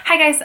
Hi guys.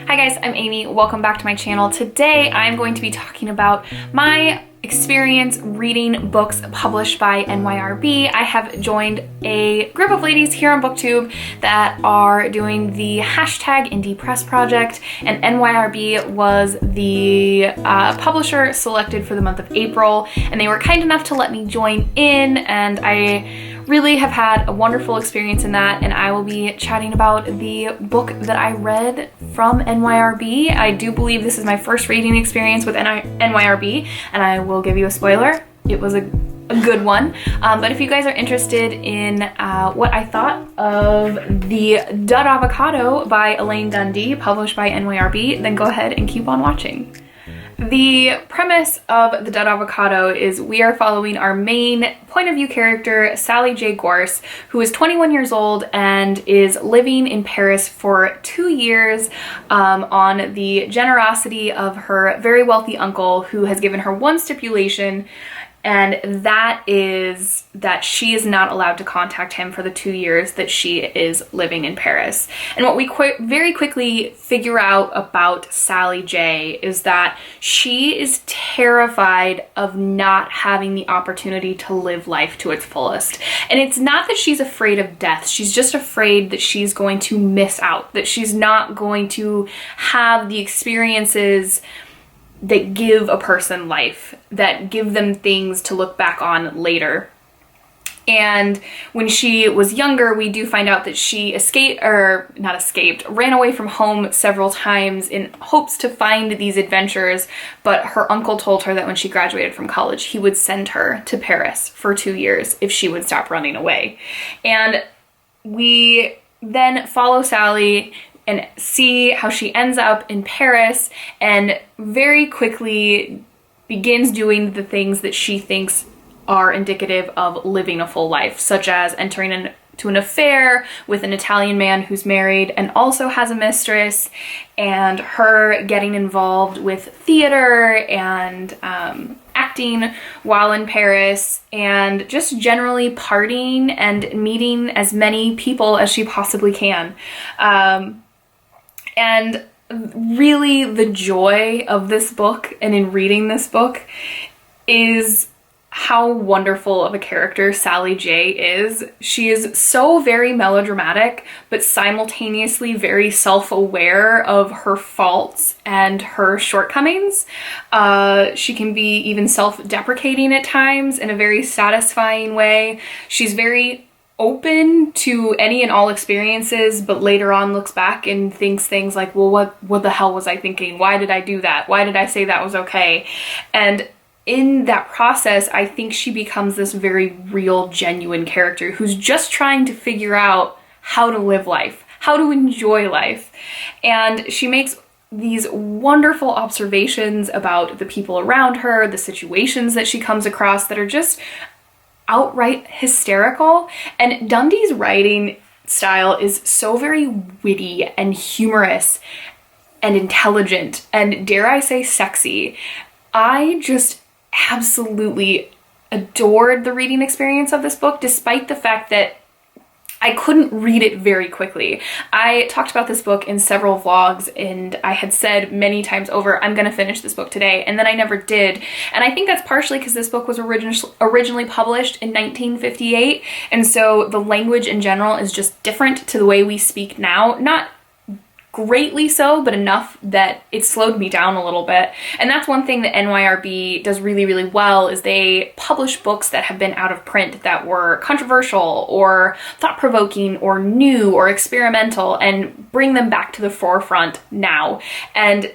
Hi guys, I'm Amy. Welcome back to my channel. Today I'm going to be talking about my experience reading books published by NYRB. I have joined a group of ladies here on BookTube that are doing the hashtag indiepressproject, and NYRB was the publisher selected for the month of April, and they were kind enough to let me join in, and I really have had a wonderful experience in that, and I will be chatting about the book that I read from NYRB. I do believe this is my first reading experience with NYRB, and I will give you a spoiler. It was a good one. But if you guys are interested in what I thought of the Dud Avocado by Elaine Dundee, published by NYRB, then go ahead and keep on watching. The premise of the Dud Avocado is we are following our main point of view character, Sally J. Gorse, who is 21 years old and is living in Paris for 2 years on the generosity of her very wealthy uncle, who has given her one stipulation, and that is that she is not allowed to contact him for the 2 years that she is living in Paris. And what we very quickly figure out about Sally J is that she is terrified of not having the opportunity to live life to its fullest. And it's not that she's afraid of death, she's just afraid that she's going to miss out, that she's not going to have the experiences that give a person life, that give them things to look back on later. And when she was younger, we do find out that she ran away from home several times in hopes to find these adventures, but her uncle told her that when she graduated from college, he would send her to Paris for 2 years if she would stop running away. And we then follow Sally and see how she ends up in Paris and very quickly begins doing the things that she thinks are indicative of living a full life, such as entering into an affair with an Italian man who's married and also has a mistress, and her getting involved with theater and acting while in Paris, and just generally partying and meeting as many people as she possibly can. And really the joy of this book and in reading this book is how wonderful of a character Sally J is. She is so very melodramatic, but simultaneously very self-aware of her faults and her shortcomings. She can be even self-deprecating at times in a very satisfying way. She's very open to any and all experiences, but later on looks back and thinks things like, well, what the hell was I thinking? Why did I do that? Why did I say that was okay? And in that process, I think she becomes this very real, genuine character who's just trying to figure out how to live life, how to enjoy life. And she makes these wonderful observations about the people around her, the situations that she comes across that are just outright hysterical. And Dundee's writing style is so very witty and humorous and intelligent and, dare I say, sexy. I just absolutely adored the reading experience of this book, despite the fact that I couldn't read it very quickly. I talked about this book in several vlogs, and I had said many times over, I'm gonna finish this book today, and then I never did. And I think that's partially because this book was originally published in 1958, and so the language in general is just different to the way we speak now. Not greatly so, but enough that it slowed me down a little bit. And that's one thing that NYRB does really, really well, is they publish books that have been out of print that were controversial or thought-provoking or new or experimental and bring them back to the forefront now. And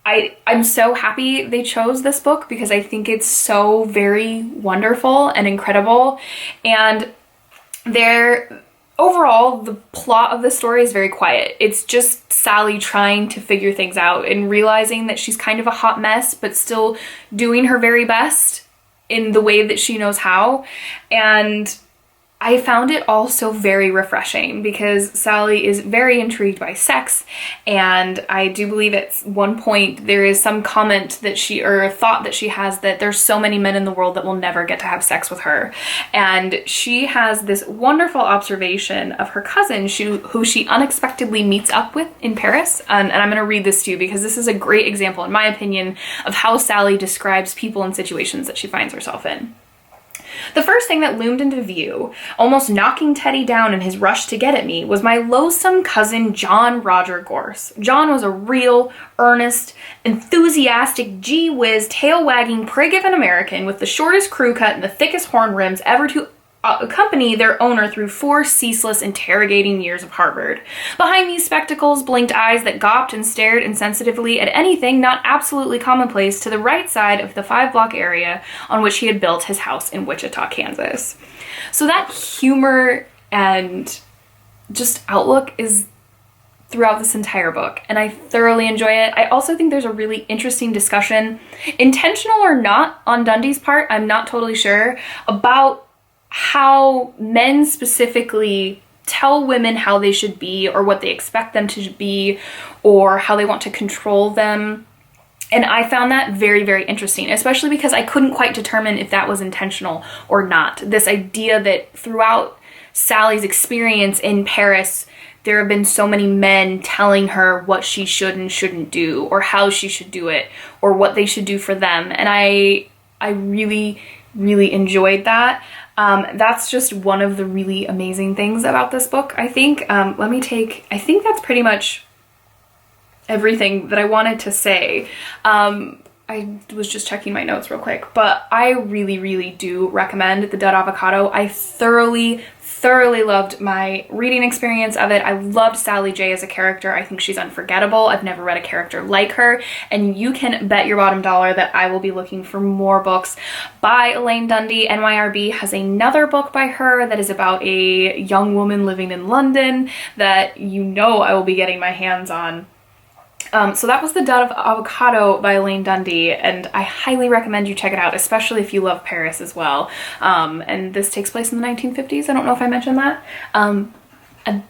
I'm so happy they chose this book because I think it's so very wonderful and incredible. And overall, the plot of the story is very quiet. It's just Sally trying to figure things out and realizing that she's kind of a hot mess, but still doing her very best in the way that she knows how. And I found it also very refreshing because Sally is very intrigued by sex, and I do believe at one point there is some comment that she, or a thought that she has, that there's so many men in the world that will never get to have sex with her. And she has this wonderful observation of her cousin who she unexpectedly meets up with in Paris. And I'm gonna read this to you because this is a great example, in my opinion, of how Sally describes people and situations that she finds herself in. The first thing that loomed into view, almost knocking Teddy down in his rush to get at me, was my loathsome cousin John Roger Gorse. John was a real, earnest, enthusiastic, gee-whiz, tail-wagging prig of an American with the shortest crew cut and the thickest horn rims ever to accompany their owner through 4 ceaseless, interrogating years of Harvard. Behind these spectacles blinked eyes that gawped and stared insensitively at anything not absolutely commonplace to the right side of the 5-block area on which he had built his house in Wichita, Kansas. So that humor and just outlook is throughout this entire book, and I thoroughly enjoy it. I also think there's a really interesting discussion, intentional or not on Dundee's part, I'm not totally sure, about how men specifically tell women how they should be or what they expect them to be or how they want to control them. And I found that very, very interesting, especially because I couldn't quite determine if that was intentional or not. This idea that throughout Sally's experience in Paris, there have been so many men telling her what she should and shouldn't do, or how she should do it, or what they should do for them. And I really, really enjoyed that. That's just one of the really amazing things about this book, I think. I think that's pretty much everything that I wanted to say. I was just checking my notes real quick, but I really, really do recommend the Dud Avocado. I thoroughly loved my reading experience of it. I loved Sally J as a character. I think she's unforgettable. I've never read a character like her, and you can bet your bottom dollar that I will be looking for more books by Elaine Dundee. NYRB has another book by her that is about a young woman living in London that I will be getting my hands on. So that was the Dud Avocado by Elaine Dundee, and I highly recommend you check it out, especially if you love Paris as well. And this takes place in the 1950s. I don't know if I mentioned that.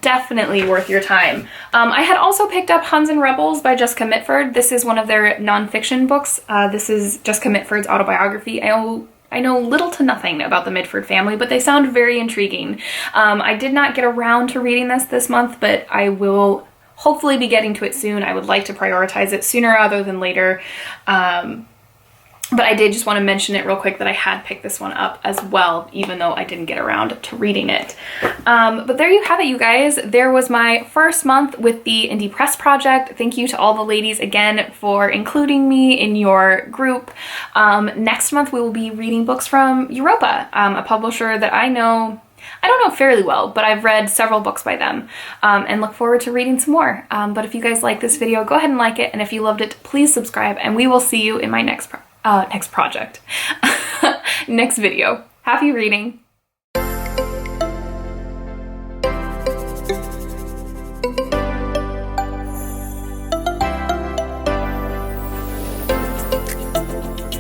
Definitely worth your time. I had also picked up Huns and Rebels by Jessica Mitford. This is one of their nonfiction books. This is Jessica Mitford's autobiography. I know little to nothing about the Mitford family, but they sound very intriguing. I did not get around to reading this month, but I will hopefully be getting to it soon. I would like to prioritize it sooner rather than later. But I did just want to mention it real quick that I had picked this one up as well, even though I didn't get around to reading it. But there you have it, you guys. There was my first month with the Indie Press Project. Thank you to all the ladies again for including me in your group. Next month we will be reading books from Europa, a publisher that I don't know fairly well, but I've read several books by them, and look forward to reading some more. But if you guys like this video, go ahead and like it, and if you loved it, please subscribe, and we will see you in my next project. Next video. Happy reading!